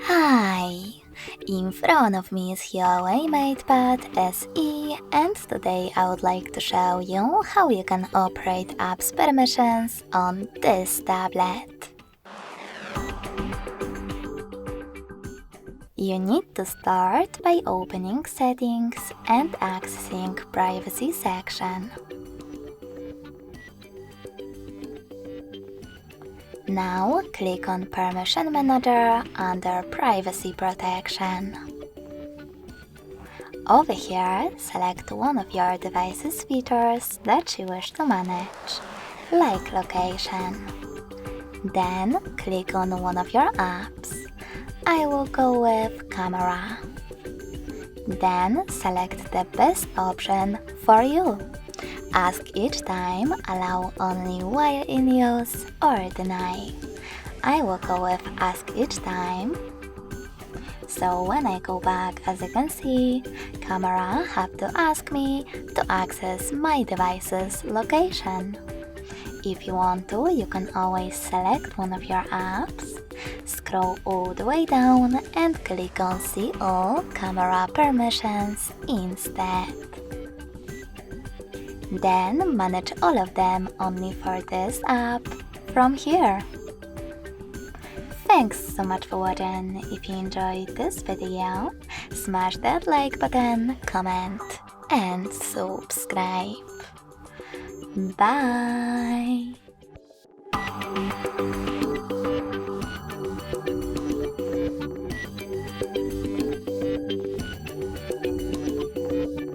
Hi! In front of me is Huawei MatePad SE, and today I would like to show you how you can operate apps permissions on this tablet. You need to start by opening Settings and accessing Privacy section. Now click on Permission Manager under Privacy Protection. Over here, select one of your device's features that you wish to manage, like location. Then click on one of your apps. I will go with Camera. Then select the best option for you. Ask each time, allow only while in use, or deny. I will go with ask each time. So when I go back, as you can see, camera have to ask me to access my device's location. If you want to, you can always select one of your apps, scroll all the way down and click on See All Camera Permissions instead. Then manage all of them only for this app from here. Thanks so much for watching. If you enjoyed this video, smash that like button, comment and subscribe. Bye!